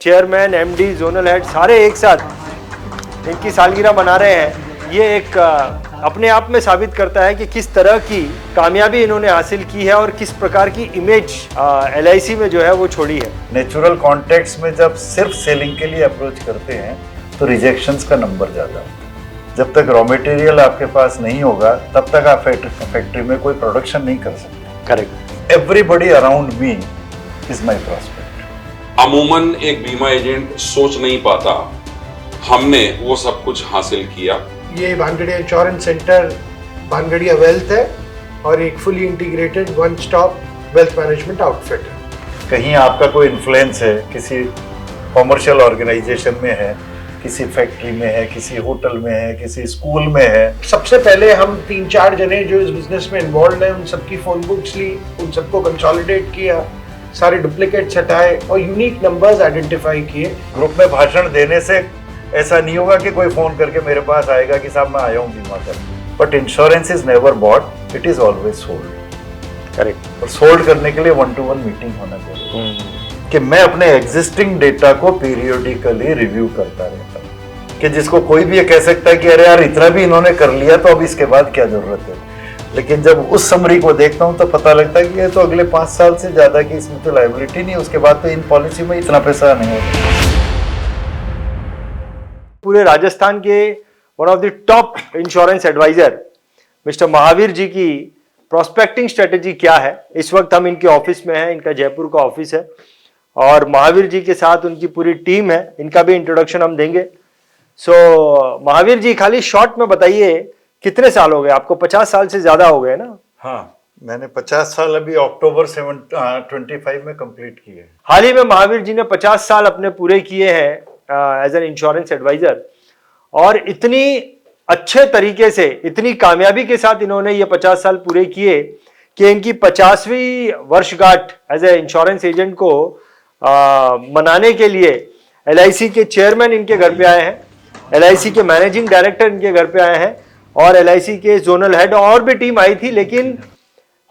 Chairman, MD, zonal head सारे एक साथ इनकी सालगिरह मना रहे हैं। ये एक अपने आप में साबित करता है कि किस तरह की कामयाबी इन्होंने हासिल की है और किस प्रकार की इमेज LIC में जो है वो छोड़ी है। नेचुरल कॉन्टेक्स्ट में जब सिर्फ सेलिंग के लिए अप्रोच करते हैं तो रिजेक्शंस का नंबर ज़्यादा होता है। जब तक रॉ मटेरियल आपके पास नहीं होगा तब तक आप फैक्ट्री में कोई प्रोडक्शन नहीं कर सकते। Correct. Everybody around me is my prospect. अमूमन एक बीमा एजेंट सोच नहीं पाता, हमने वो सब कुछ हासिल किया। ये भानगड़िया इंश्योरेंस सेंटर भानगड़िया वेल्थ है और एक fully integrated one stop wealth management outfit है। कहीं आपका कोई इन्फ्लुएंस है, किसी कॉमर्शियल ऑर्गेनाइजेशन में है, किसी फैक्ट्री में है, किसी होटल में है, किसी स्कूल में है। सबसे पहले हम 3-4 जने जो इस बिजनेस में इन्वॉल्व हैं उन सबकी फोन बुक्स ली, उन सबको कंसोलिडेट किया, सारे डुप्लीकेट्स हटाए और यूनिक नंबर्स आइडेंटिफाई किए। ग्रुप में भाषण देने से ऐसा नहीं होगा कि कोई फोन करके मेरे पास आएगा कि साहब मैं आया हूँ बीमा करने। But insurance is never bought, it is always sold. Correct. और सोल्ड करने के लिए 1-to-1 मीटिंग होना चाहिए कि मैं अपने एग्जिस्टिंग डेटा को पीरियोडिकली रिव्यू करता रहता हूँ, कि जिसको कोई भी ये कह सकता है कि अरे यार इतना भी इन्होंने कर लिया तो अब इसके बाद क्या जरूरत है। लेकिन जब उस समरी को देखता हूँ तो पता लगता है कि ये तो अगले 5 साल से ज्यादा की इसमें तो लायबिलिटी नहीं है, उसके बाद तो इन पॉलिसी में इतना पैसा नहीं होगा। पूरे राजस्थान के one of the top insurance advisor mister Mahavir ji की प्रोस्पेक्टिंग स्ट्रेटेजी क्या है। इस वक्त हम इनके ऑफिस में हैं, इनका जयपुर का ऑफिस है और महावीर जी के साथ उनकी पूरी टीम है, इनका भी इंट्रोडक्शन हम देंगे। सो महावीर जी, खाली शॉर्ट में बताइए कितने साल हो गए आपको? 50 साल से ज्यादा हो गए ना? हाँ, मैंने 50 साल अभी अक्टूबर 25 में कंप्लीट किए। हाल ही में महावीर जी ने 50 साल अपने पूरे किए हैं एज एन इंश्योरेंस एडवाइजर और इतनी अच्छे तरीके से, इतनी कामयाबी के साथ इन्होंने ये 50 साल पूरे किए कि इनकी 50वीं वर्षगांठ एज ए इंश्योरेंस एजेंट को मनाने के लिए LIC के चेयरमैन इनके घर पे आए हैं, LIC के मैनेजिंग डायरेक्टर इनके घर पे आए हैं और LIC के जोनल हेड और भी टीम आई थी। लेकिन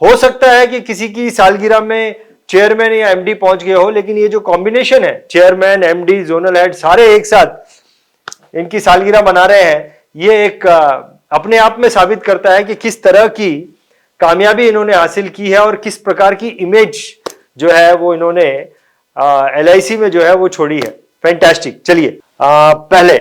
हो सकता है कि किसी की सालगिरह में चेयरमैन या MD पहुंच गए हो, लेकिन ये जो कॉम्बिनेशन है चेयरमैन, MD, जोनल हेड सारे एक साथ इनकी सालगिरह मना रहे हैं, ये एक अपने आप में साबित करता है कि किस तरह की कामयाबी इन्होंने हासिल की है और किस प्रकार की इमेज जो है वो इन्होंने LIC में जो है वो छोड़ी है। फैंटास्टिक। चलिए पहले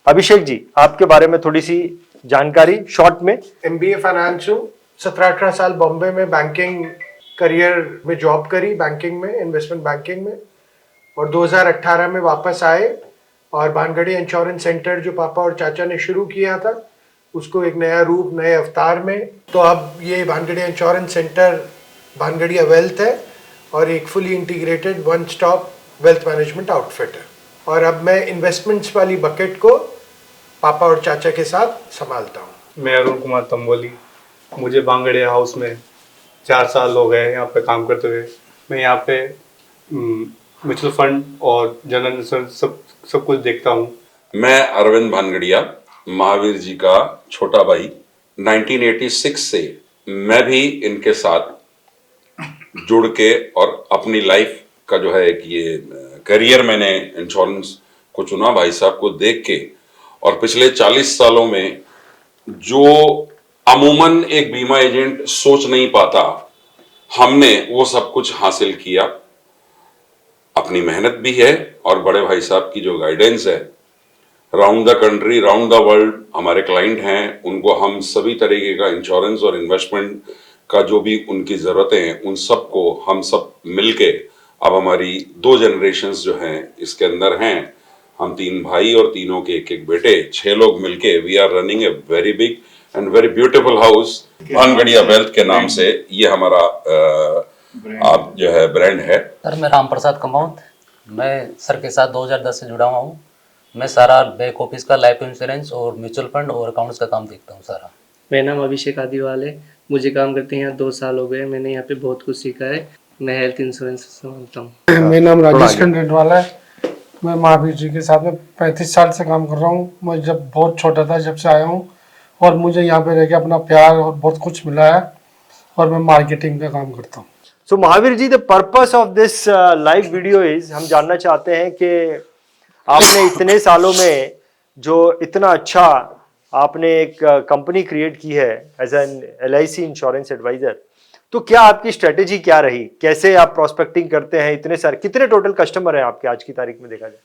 अभिषेक जी, आपके बारे में थोड़ी सी जानकारी शॉर्ट में। MBA फाइनेंस हूँ, 17-18 साल बॉम्बे में बैंकिंग करियर में जॉब करी, बैंकिंग में, इन्वेस्टमेंट बैंकिंग में, और 2018 में वापस आए और भानगड़िया इंश्योरेंस सेंटर जो पापा और चाचा ने शुरू किया था उसको एक नया रूप, नए अवतार में। तो अब ये भानगड़िया इंश्योरेंस सेंटर भानगड़िया वेल्थ है और एक fully integrated one stop wealth management outfit है। और अब मैं इन्वेस्टमेंट्स वाली बकेट को पापा और चाचा के साथ संभालता हूँ। मैं अरुण कुमार तंबोली, मुझे भानगड़िया हाउस में 4 साल हो गए यहाँ पे काम करते हुए। मैं यहाँ पे म्यूचुअल फंड और जनरल इंश्योरेंस सब कुछ देखता हूँ। मैं अरविंद भानगड़िया, महावीर जी का छोटा भाई। 1986 से मैं भी इनके साथ जुड़ के और अपनी लाइफ का जो है कि ये करियर मैंने इंश्योरेंस को चुना भाई साहब को देख के। और पिछले 40 सालों में जो अमूमन एक बीमा एजेंट सोच नहीं पाता, हमने वो सब कुछ हासिल किया। अपनी मेहनत भी है और बड़े भाई साहब की जो गाइडेंस है। Round the country, round the world हमारे क्लाइंट हैं, उनको हम सभी तरीके का इंश्योरेंस और इन्वेस्टमेंट का जो भी उनकी ज़रूरतें हैं उन सब को हम सब मिलके, अब हमारी 2 जनरेशन्स जो हैं इसके अंदर हैं। हम 3 भाई और तीनों के एक बेटे, 6 लोग मिलके we are running a very big and very beautiful house Bhangadiya wealth के नाम से। ये हमारा आप जो है ब्रांड है। सर मैं राम प्रसाद कमाउत, मैं सर के साथ 2010 से जुड़ा हुआ हूँ। मैं सारा बैक ऑफिस का लाइफ इंश्योरेंस और म्यूचुअल फंड और अकाउंट्स का काम देखता हूँ सारा। मेरा नाम अभिषेक आदिवाल है, मुझे काम करते हैं यहाँ 2 साल हो गए। मैंने यहाँ पे बहुत कुछ सीखा है। मैं हेल्थ इंश्योरेंस संभालता हूँ। मेरा नाम राजेश खंडेलवाल है, मैं महावीर जी के साथ में 35 साल से काम कर रहा हूँ। मैं जब बहुत छोटा था जब से आया हूँ और मुझे यहाँ पे रह के अपना प्यार और बहुत कुछ मिला है और मैं मार्केटिंग का काम करता हूँ। So Mahavir ji, the purpose of this live video is, हम जानना चाहते हैं कि आपने इतने सालों में जो इतना अच्छा आपने एक कंपनी क्रिएट की है as an LIC insurance advisor, तो क्या आपकी स्ट्रेटेजी क्या रही, कैसे आप प्रोस्पेक्टिंग करते हैं? इतने सारे, कितने टोटल कस्टमर हैं आपके आज की तारीख में देखा जाए?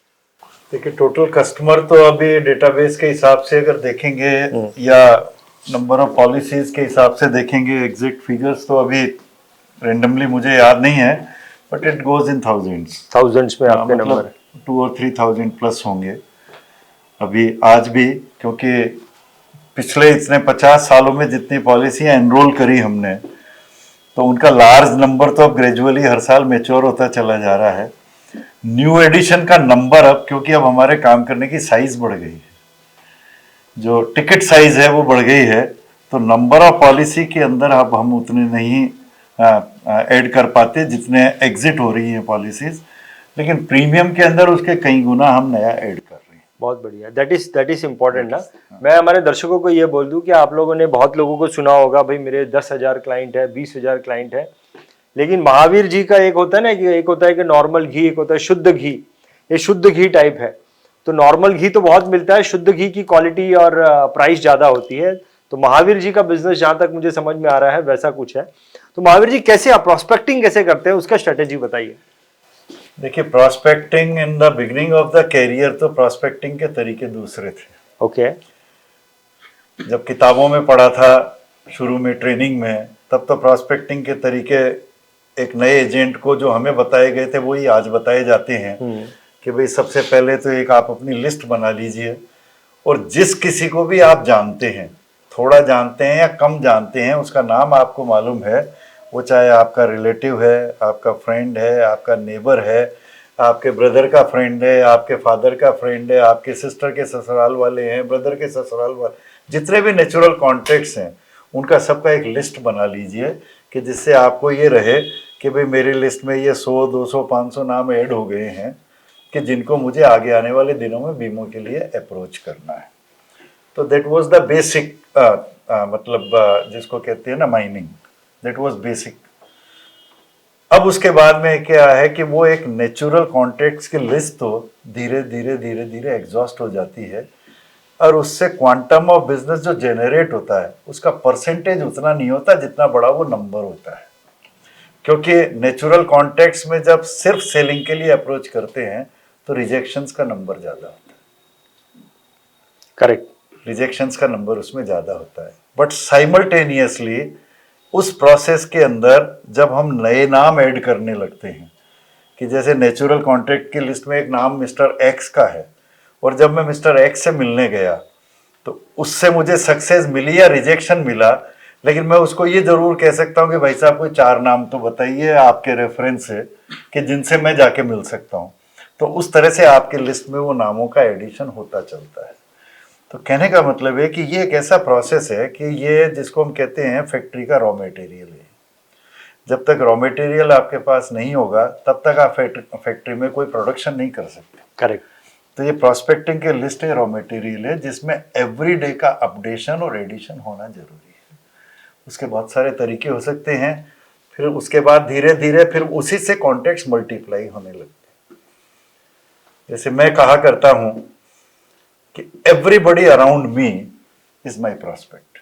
देखिए, टोटल कस्टमर तो अभी डेटाबेस के हिसाब से अगर देखेंगे या नंबर ऑफ पॉलिसीज के हिसाब से देखेंगे, एग्जैक्ट फिगर्स तो अभी रेंडमली मुझे याद नहीं है, but it goes in thousands में आपके नंबर मतलब 2 और 3,000 प्लस होंगे अभी आज भी, क्योंकि पिछले इतने 50 सालों में जितनी पॉलिसियां एनरोल करी हमने, तो उनका लार्ज नंबर तो अब ग्रेजुअली हर साल मैच्योर होता चला जा रहा है। न्यू एडिशन का नंबर अब, क्योंकि अब हमारे काम करने की साइज बढ़ गई है, जो टिकट साइज है वो बढ़ गई है, तो नंबर ऑफ पॉलिसी के अंदर अब हम उतने नहीं ऐड कर पाते जितने एग्जिट हो रही हैं पॉलिसीज, लेकिन प्रीमियम के अंदर उसके कई गुना हम नया ऐड कर रहे हैं। बहुत बढ़िया, दैट इज इम्पोर्टेंट ना। मैं हमारे दर्शकों को ये बोल दूं कि आप लोगों ने बहुत लोगों को सुना होगा, भाई मेरे 10,000 क्लाइंट है, 20,000 क्लाइंट है, लेकिन महावीर जी का एक होता है ना कि एक होता है कि नॉर्मल घी, एक होता है शुद्ध घी। ये शुद्ध घी टाइप है, तो नॉर्मल घी तो बहुत मिलता है, शुद्ध घी की क्वालिटी और प्राइस ज्यादा होती है। तो महावीर जी का बिजनेस जहां तक मुझे समझ में आ रहा है वैसा कुछ है। तो महावीर जी, कैसे आप प्रोस्पेक्टिंग कैसे करते हैं, उसका स्ट्रेटेजी बताइए। देखिए, prospecting in the beginning of the career, तो प्रोस्पेक्टिंग के तरीके दूसरे थे। ओके। जब किताबों में पढ़ा था शुरू में ट्रेनिंग में, तब तो प्रोस्पेक्टिंग के तरीके एक नए एजेंट को जो हमें बताए गए थे वही आज बताए जाते हैं कि भाई सबसे पहले तो एक आप अपनी लिस्ट बना लीजिए, और जिस किसी को भी आप जानते हैं, थोड़ा जानते हैं या कम जानते हैं, उसका नाम आपको मालूम है, वो चाहे आपका रिलेटिव है, आपका फ्रेंड है, आपका नेबर है, आपके ब्रदर का फ्रेंड है, आपके फादर का फ्रेंड है, आपके सिस्टर के ससुराल वाले हैं, ब्रदर के ससुराल वाले, जितने भी नेचुरल कॉन्टेक्ट्स हैं उनका सबका एक लिस्ट बना लीजिए, कि जिससे आपको ये रहे कि भाई मेरी लिस्ट में ये 100, 200, 500 नाम ऐड हो गए हैं कि जिनको मुझे आगे आने वाले दिनों में बीमों के लिए अप्रोच करना है। तो दैट वाज द बेसिक, मतलब जिसको कहते हैं ना माइनिंग, दैट वाज बेसिक। अब उसके बाद में क्या है कि वो एक नेचुरल कॉन्टेक्ट्स की लिस्ट तो धीरे धीरे धीरे धीरे एग्जॉस्ट हो जाती है, और उससे क्वांटम ऑफ बिजनेस जो जनरेट होता है उसका परसेंटेज उतना नहीं होता जितना बड़ा वो नंबर होता है, क्योंकि नेचुरल कॉन्टेक्ट्स में जब सिर्फ सेलिंग के लिए अप्रोच करते हैं तो रिजेक्शंस का नंबर ज़्यादा होता है। करेक्ट, रिजेक्शंस का नंबर उसमें ज़्यादा होता है। बट साइमल्टेनियसली उस प्रोसेस के अंदर जब हम नए नाम ऐड करने लगते हैं, कि जैसे नेचुरल कॉन्ट्रैक्ट की लिस्ट में एक नाम मिस्टर एक्स का है, और जब मैं मिस्टर एक्स से मिलने गया तो उससे मुझे सक्सेस मिली या रिजेक्शन मिला, लेकिन मैं उसको ये जरूर कह सकता हूँ कि भाई साहब कोई 4 नाम तो बताइए आपके रेफरेंस से कि जिनसे मैं जाके मिल सकता हूँ। तो उस तरह से आपके लिस्ट में वो नामों का एडिशन होता चलता है। तो कहने का मतलब है कि ये एक ऐसा प्रोसेस है कि ये जिसको हम कहते हैं फैक्ट्री का रॉ मटेरियल है। जब तक रॉ मटेरियल आपके पास नहीं होगा तब तक आप फैक्ट्री में कोई प्रोडक्शन नहीं कर सकते। करेक्ट। तो ये प्रोस्पेक्टिंग के लिस्ट है, रॉ मटेरियल है, जिसमें एवरी डे का अपडेशन और एडिशन होना जरूरी है। उसके बहुत सारे तरीके हो सकते हैं, फिर उसके बाद धीरे धीरे फिर उसी से कॉन्टेक्ट्स मल्टीप्लाई होने लगते हैं। जैसे मैं कहा करता हूं कि everybody around me is my prospect.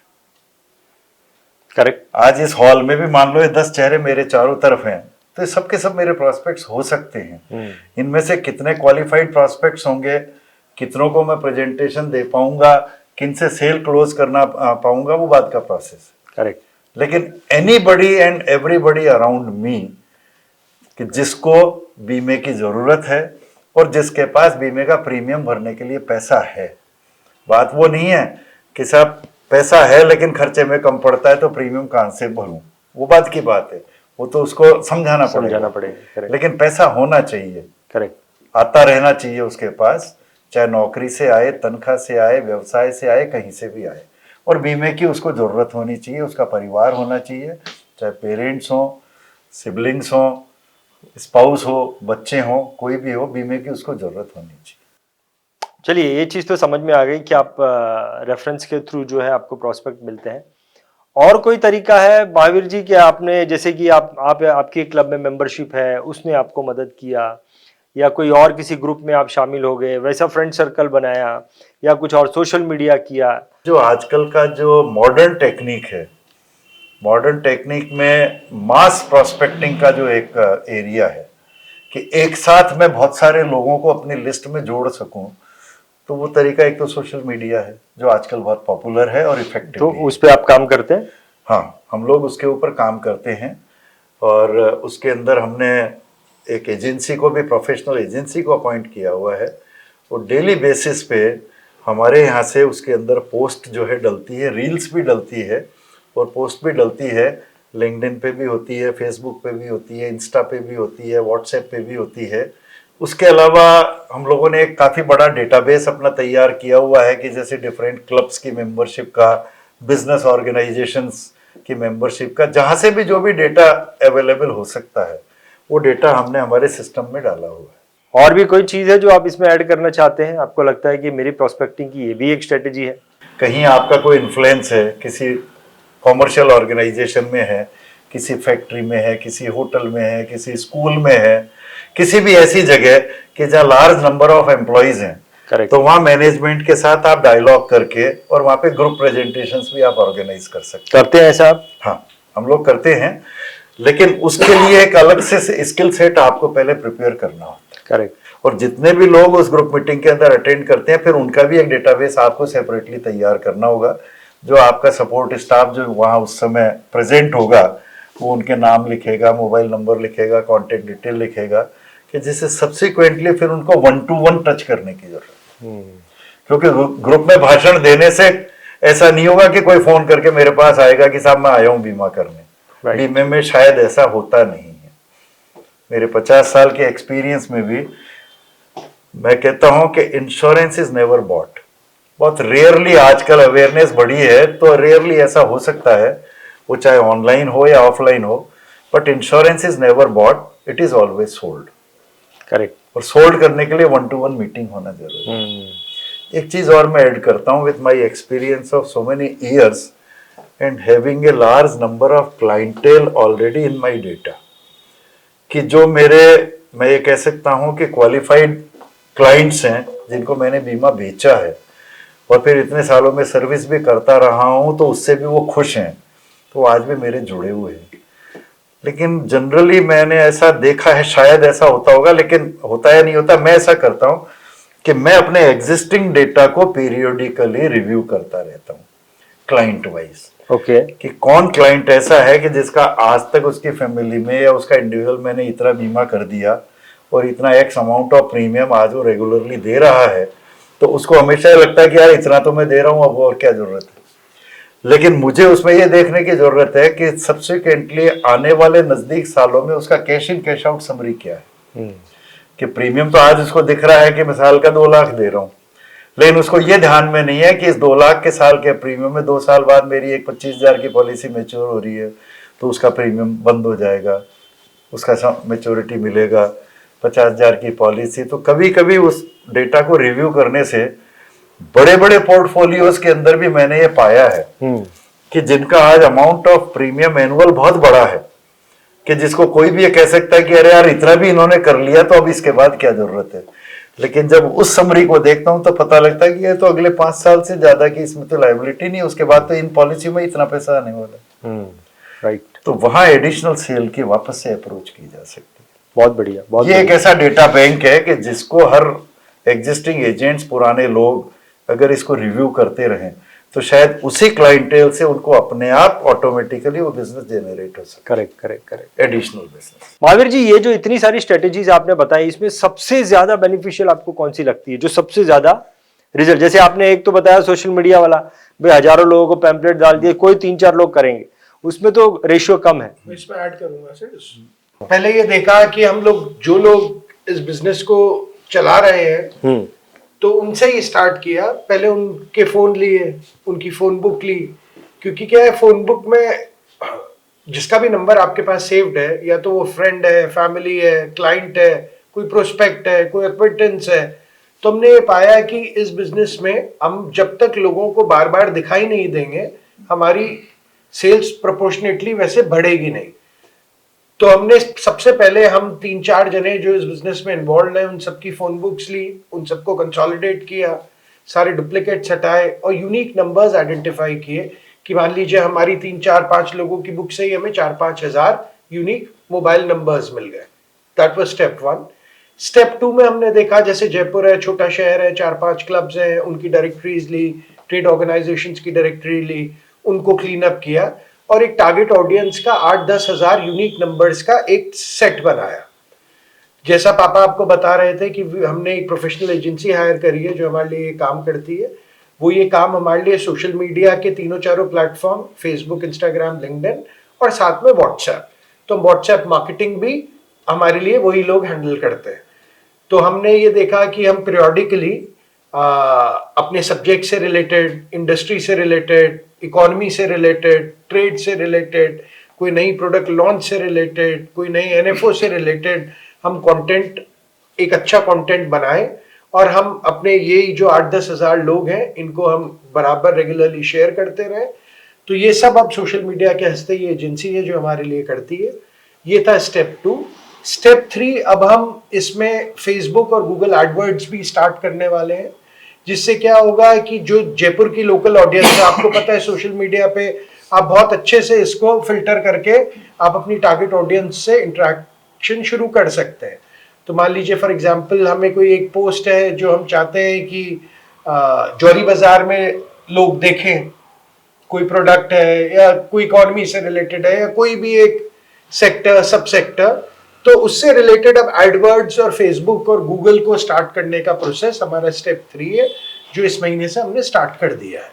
Correct. आज इस हॉल में भी मान लो ये 10 चेहरे मेरे चारों तरफ हैं, तो ये सबके सब मेरे प्रोस्पेक्ट्स हो सकते हैं। इनमें से कितने क्वालिफाइड प्रोस्पेक्ट्स होंगे, कितनों को मैं प्रेजेंटेशन दे पाऊंगा, किन से सेल क्लोज करना पाऊंगा, वो बात का प्रोसेस। करेक्ट। लेकिन anybody and everybody around me, कि जिसको बीमे की जरूरत है और जिसके पास बीमे का प्रीमियम भरने के लिए पैसा है। बात वो नहीं है कि साहब पैसा है लेकिन खर्चे में कम पड़ता है तो प्रीमियम कहां से भरूं, वो बात की बात है, वो तो उसको समझाना पड़ेगा। लेकिन पैसा होना चाहिए। करेक्ट। आता रहना चाहिए उसके पास, चाहे नौकरी से आए, तनख्वाह से आए, व्यवसाय से आए, कहीं से भी आए। और बीमे की उसको जरूरत होनी चाहिए, उसका परिवार होना चाहिए, चाहे पेरेंट्स हो, सिबलिंग्स हो, स्पाउस हो, बच्चे हो, कोई भी हो, बीमे की उसको जरूरत होनी चाहिए। चलिए, ये चीज़ तो समझ में आ गई कि आप रेफरेंस के थ्रू जो है आपको प्रोस्पेक्ट मिलते हैं, और कोई तरीका है महावीर जी कि आपने जैसे कि आप आपके क्लब में मेंबरशिप है उसने आपको मदद किया, या कोई और किसी ग्रुप में आप शामिल हो गए, वैसा फ्रेंड सर्कल बनाया, या कुछ और सोशल मीडिया किया? जो आजकल का जो मॉडर्न टेक्निक है, मॉडर्न टेक्निक में मास प्रोस्पेक्टिंग का जो एक एरिया है कि एक साथ मैं बहुत सारे लोगों को अपनी लिस्ट में जोड़ सकूं, तो वो तरीका एक तो सोशल मीडिया है जो आजकल बहुत पॉपुलर है और इफेक्टिव। तो उस पे आप काम करते हैं? हाँ, हम लोग उसके ऊपर काम करते हैं और उसके अंदर हमने एक एजेंसी को भी, प्रोफेशनल एजेंसी को अपॉइंट किया हुआ है और डेली बेसिस पे हमारे यहाँ से उसके अंदर पोस्ट जो है डलती है, रील्स भी डलती है और पोस्ट भी डलती है, लिंक्डइन पे भी होती है, फेसबुक पे भी होती है, इंस्टा पे भी होती है, व्हाट्सएप पे भी होती है। उसके अलावा हम लोगों ने एक काफ़ी बड़ा डेटाबेस अपना तैयार किया हुआ है कि जैसे डिफरेंट क्लब्स की मेंबरशिप का, बिजनेस ऑर्गेनाइजेशंस की मेंबरशिप का, जहाँ से भी जो भी डेटा अवेलेबल हो सकता है वो डेटा हमने हमारे सिस्टम में डाला हुआ है। और भी कोई चीज़ है जो आप इसमें ऐड करना चाहते हैं? आपको लगता है कि मेरी प्रोस्पेक्टिंग की ये भी एक स्ट्रेटेजी है? कहीं आपका कोई इन्फ्लुएंस है, किसी कॉमर्शियल ऑर्गेनाइजेशन में है, किसी फैक्ट्री में है, किसी होटल में है, किसी स्कूल में है, किसी भी ऐसी जगह कि जहाँ लार्ज नंबर ऑफ एम्प्लॉइज हैं, Correct. तो वहाँ मैनेजमेंट के साथ आप डायलॉग करके और वहाँ पे ग्रुप प्रेजेंटेशंस भी आप ऑर्गेनाइज कर सकते करते हैं ऐसा आप? हाँ, हम लोग करते हैं, लेकिन उसके लिए एक अलग से स्किल सेट आपको पहले प्रिपेयर करना होता है। करेक्ट। और जितने भी लोग उस ग्रुप मीटिंग के अंदर अटेंड करते हैं, फिर उनका भी एक डेटाबेस आपको सेपरेटली तैयार करना होगा। जो आपका सपोर्ट स्टाफ जो वहाँ उस समय प्रेजेंट होगा वो उनके नाम लिखेगा, मोबाइल नंबर लिखेगा, कॉन्टेक्ट डिटेल लिखेगा, कि जिससे सब्सिक्वेंटली फिर उनको 1-to-1 टच करने की जरूरत है। क्योंकि ग्रुप में भाषण देने से ऐसा नहीं होगा कि कोई फोन करके मेरे पास आएगा कि साहब मैं आया हूँ बीमा करने। बीमे में शायद ऐसा होता नहीं है। मेरे 50 साल के एक्सपीरियंस में भी मैं कहता हूं कि इंश्योरेंस इज नेवर बॉट। बहुत रेयरली आजकल अवेयरनेस बढ़ी है, तो रेयरली ऐसा हो सकता है, वो चाहे ऑनलाइन हो या ऑफलाइन हो, but insurance is never bought, it is always sold. Correct. और सोल्ड करने के लिए 1-to-1 मीटिंग होना जरूरी है। एक चीज और मैं ऐड करता हूं, with my experience of so many years and having a large number of clientele already in my data, कि जो मैं ये कह सकता हूं कि क्वालिफाइड क्लाइंट्स हैं जिनको मैंने बीमा बेचा है और फिर इतने सालों में सर्विस भी करता रहा हूं, तो उससे भी वो खुश हैं, तो आज भी मेरे जुड़े हुए हैं। लेकिन जनरली मैंने ऐसा देखा है, शायद ऐसा होता होगा, लेकिन होता है नहीं होता, मैं ऐसा करता हूं कि मैं अपने एग्जिस्टिंग डेटा को पीरियोडिकली रिव्यू करता रहता हूं, क्लाइंट वाइज। ओके। कि कौन क्लाइंट ऐसा है कि जिसका आज तक उसकी फैमिली में या उसका इंडिविजुअल मैंने इतना बीमा कर दिया और इतना एक्स अमाउंट ऑफ प्रीमियम आज वो रेगुलरली दे रहा है, तो उसको हमेशा लगता है कि यार इतना तो मैं दे रहा हूँ, अब और क्या जरूरत है। लेकिन मुझे उसमें ये देखने की जरूरत है कि सब्सिक्वेंटली आने वाले नजदीक सालों में उसका cash in cash out summary क्या है। कि प्रीमियम तो आज उसको दिख रहा है कि मैं साल का 2 लाख दे रहा हूँ, लेकिन उसको ये ध्यान में नहीं है कि इस 2 लाख के साल के प्रीमियम में 2 साल बाद मेरी एक 25,000 की पॉलिसी मैच्योर हो रही है, तो उसका प्रीमियम बंद हो जाएगा, उसका मैच्योरिटी मिलेगा 50,000 की पॉलिसी। तो कभी कभी उस डेटा को रिव्यू करने से बड़े बड़े पोर्टफोलियोज के अंदर भी मैंने ये पाया है कि जिनका आज अमाउंट ऑफ प्रीमियम एनुअल बहुत बड़ा है, कि जिसको कोई भी ये कह सकता है कि अरे यार इतना भी इन्होंने कर लिया तो अब इसके बाद क्या जरूरत है। लेकिन जब उस समरी को देखता हूं तो पता लगता है कि ये तो अगले 5 साल से ज्यादा की इसमें तो लायबिलिटी नहीं, उसके बाद तो इन पॉलिसी में इतना पैसा आने वाला है। राइट। तो वहां एडिशनल सेल की वापस से अप्रोच की जा सकती है। बहुत बढ़िया, बहुत ये एक ऐसा डेटा बैंक है कि जिसको हर एग्जिस्टिंग एजेंट्स, पुराने लोग अगर इसको रिव्यू करते रहें तो शायद उसी क्लाइंटेल से उनको अपने आप ऑटोमेटिकली वो बिजनेस जनरेट हो सके। Correct correct correct. Additional business. Mahavir ji, ये जो इतनी सारी स्ट्रेटेजीज आपने बताई, इसमें सबसे ज्यादा बेनिफिशियल आपको कौन सी लगती है, जो सबसे ज्यादा रिजल्ट? जैसे आपने एक तो बताया सोशल मीडिया वाला, भाई हजारों लोगों को पैम्पलेट डाल दिए, कोई 3-4 लोग करेंगे, उसमें तो रेशियो कम है। मैं इसमें ऐड करूंगा सर। पहले ये देखा कि हम लोग जो लोग इस बिजनेस को चला रहे हैं तो उनसे ही स्टार्ट किया। पहले उनके फोन लिए, उनकी फोन बुक ली, क्योंकि क्या है, फोन बुक में जिसका भी नंबर आपके पास सेव्ड है, या तो वो फ्रेंड है, फैमिली है, क्लाइंट है, कोई प्रोस्पेक्ट है, कोई एक्विटेंस है, तो हमने ये पाया कि इस बिजनेस में हम जब तक लोगों को बार बार दिखाई नहीं देंगे, हमारी सेल्स प्रोपोर्शनेटली वैसे बढ़ेगी नहीं। तो हमने सबसे पहले हम 3-4 जने जो इस बिजनेस में इन्वॉल्व हैं उन सबकी फोन बुक्स ली, उन सबको कंसोलिडेट किया, सारे डुप्लीकेट्स हटाए और यूनिक नंबर्स आइडेंटिफाई किए कि मान लीजिए हमारी 3-4-5 लोगों की बुक से ही हमें 4-5 हजार यूनिक मोबाइल नंबर्स मिल गए। That was step 1। स्टेप 2 में हमने देखा जैसे जयपुर है, छोटा शहर है, 4-5 क्लब्स हैं, उनकी डायरेक्टरीज ली, ट्रेड ऑर्गेनाइजेशंस की डायरेक्टरी ली, उनको क्लीन अप किया और एक टारगेट ऑडियंस का 8-10 हजार यूनिक नंबर्स का एक सेट बनाया। जैसा पापा आपको बता रहे थे कि हमने एक प्रोफेशनल एजेंसी हायर करी है जो हमारे लिए ये काम करती है। वो ये काम हमारे लिए सोशल मीडिया के 3-4 प्लेटफॉर्म, फेसबुक, इंस्टाग्राम, लिंक्डइन और साथ में व्हाट्सएप, तो व्हाट्सएप मार्केटिंग भी हमारे लिए वही लोग हैंडल करते हैं। तो हमने ये देखा कि हम पीरियोडिकली अपने सब्जेक्ट से रिलेटेड, इंडस्ट्री से रिलेटेड, इकोनॉमी से रिलेटेड, ट्रेड से रिलेटेड, कोई नई प्रोडक्ट लॉन्च से रिलेटेड, कोई नई एनएफओ से रिलेटेड हम कंटेंट, एक अच्छा कंटेंट बनाए और हम अपने ये जो 8-10 हजार लोग हैं इनको हम बराबर रेगुलरली शेयर करते रहे। तो ये सब अब सोशल मीडिया के हंसते ये एजेंसी है जो हमारे लिए करती है। ये था स्टेप 2। स्टेप 3, अब हम इसमें फेसबुक और गूगल एडवर्ड्स भी स्टार्ट करने वाले हैं, जिससे क्या होगा कि जो जयपुर की लोकल ऑडियंस है, आपको पता है सोशल मीडिया पे आप बहुत अच्छे से इसको फिल्टर करके आप अपनी टारगेट ऑडियंस से इंटरेक्शन शुरू कर सकते हैं। तो मान लीजिए फॉर एग्जांपल हमें कोई एक पोस्ट है जो हम चाहते हैं कि जौहरी बाजार में लोग देखें, कोई प्रोडक्ट है या कोई इकोनॉमी से रिलेटेड है या कोई भी एक सेक्टर, सब सेक्टर, तो उससे रिलेटेड अब एडवर्ड्स और फेसबुक और गूगल को स्टार्ट करने का प्रोसेस हमारा स्टेप 3 है जो इस महीने से हमने स्टार्ट कर दिया है।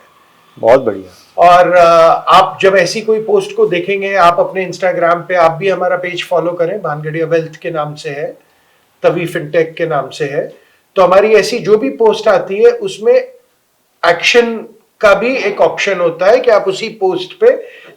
बहुत बढ़िया। और आप जब ऐसी कोई पोस्ट को देखेंगे, आप अपने इंस्टाग्राम पे आप भी हमारा पेज फॉलो करें, भानगड़िया वेल्थ के नाम से है, तभी फिनटेक के नाम से है। तो हमारी ऐसी जो भी पोस्ट आती है उसमें एक्शन का भी एक ऑप्शन होता है कि आप उसी पोस्ट पे,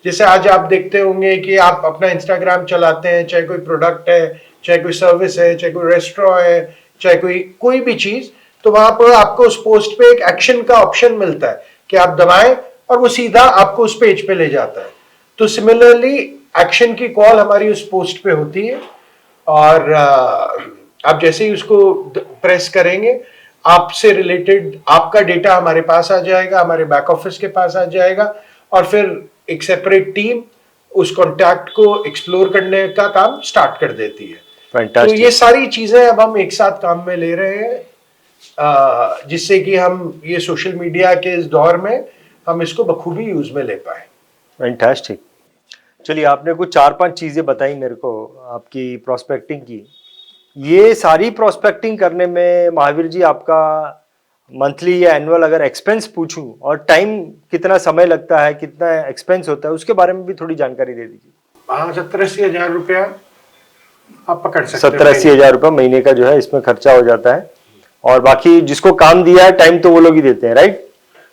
जैसे आज आप देखते होंगे कि आप अपना इंस्टाग्राम चलाते हैं, चाहे कोई प्रोडक्ट है, चाहे कोई सर्विस है, चाहे कोई रेस्टोरेंट है, चाहे कोई भी चीज, तो वहां पर आपको उस पोस्ट पे एक एक्शन का ऑप्शन मिलता है कि आप दबाएं और वो सीधा आपको उस पेज पे ले जाता है। तो सिमिलरली एक्शन की कॉल हमारी उस पोस्ट पे होती है और आप जैसे ही उसको प्रेस करेंगे, आपसे रिलेटेड आपका डेटा हमारे पास आ जाएगा, हमारे बैक ऑफिस के पास आ जाएगा और फिर एक सेपरेट टीम उस कॉन्टैक्ट को एक्सप्लोर करने का काम स्टार्ट कर देती है। Fantastic. तो ये सारी चीजें अब हम एक साथ काम में ले रहे हैं, जिससे कि हम ये सोशल मीडिया के इस दौर में हम इसको बखूबी यूज में ले पाए। फैंटास्टिक। चलिए, आपने कुछ 4-5 चीजें बताई मेरे को आपकी प्रोस्पेक्टिंग की। ये सारी प्रोस्पेक्टिंग करने में महावीर जी आपका मंथली या एनुअल अगर एक्सपेंस पूछूं और टाइम कितना समय लगता है, कितना एक्सपेंस होता है, उसके बारे में भी थोड़ी जानकारी दे दीजिए। हाँ, 70-80 हजार रुपया आप पकड़ सकते हैं। 70-80 हजार रुपया महीने का जो है इसमें खर्चा हो जाता है और बाकी जिसको काम दिया है टाइम तो वो लोग ही देते हैं, राइट?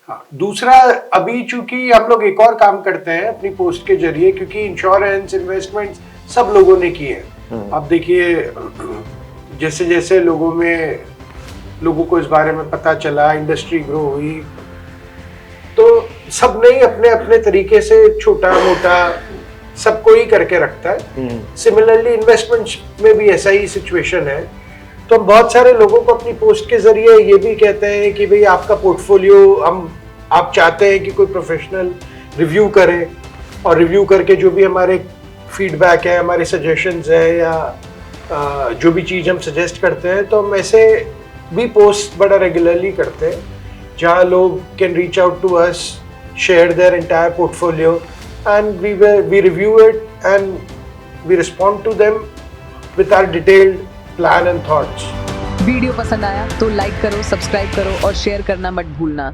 हाँ, दूसरा अभी चूंकि हम लोग एक और काम करते हैं अपनी पोस्ट के जरिए, क्योंकि इंश्योरेंस, इन्वेस्टमेंट सब लोगों ने किए हैं। अब देखिए जैसे जैसे लोगों को इस बारे में पता चला, इंडस्ट्री ग्रो हुई, तो सबने ही अपने अपने तरीके से छोटा मोटा सबको ही करके रखता है। सिमिलरली इन्वेस्टमेंट्स में भी ऐसा ही सिचुएशन है। तो हम बहुत सारे लोगों को अपनी पोस्ट के जरिए ये भी कहते हैं कि भाई आपका पोर्टफोलियो आप चाहते हैं कि कोई प्रोफेशनल रिव्यू करे और रिव्यू करके जो भी हमारे फीडबैक है, हमारे सजेशंस है या जो भी चीज़ हम सजेस्ट करते हैं, तो हम ऐसे भी पोस्ट बड़ा रेगुलरली करते हैं जहाँ लोग can reach out to us, share their entire portfolio and we review it and we respond to them with our detailed plan and thoughts. Video पसंद आया तो लाइक करो, सब्सक्राइब करो और शेयर करना मत भूलना।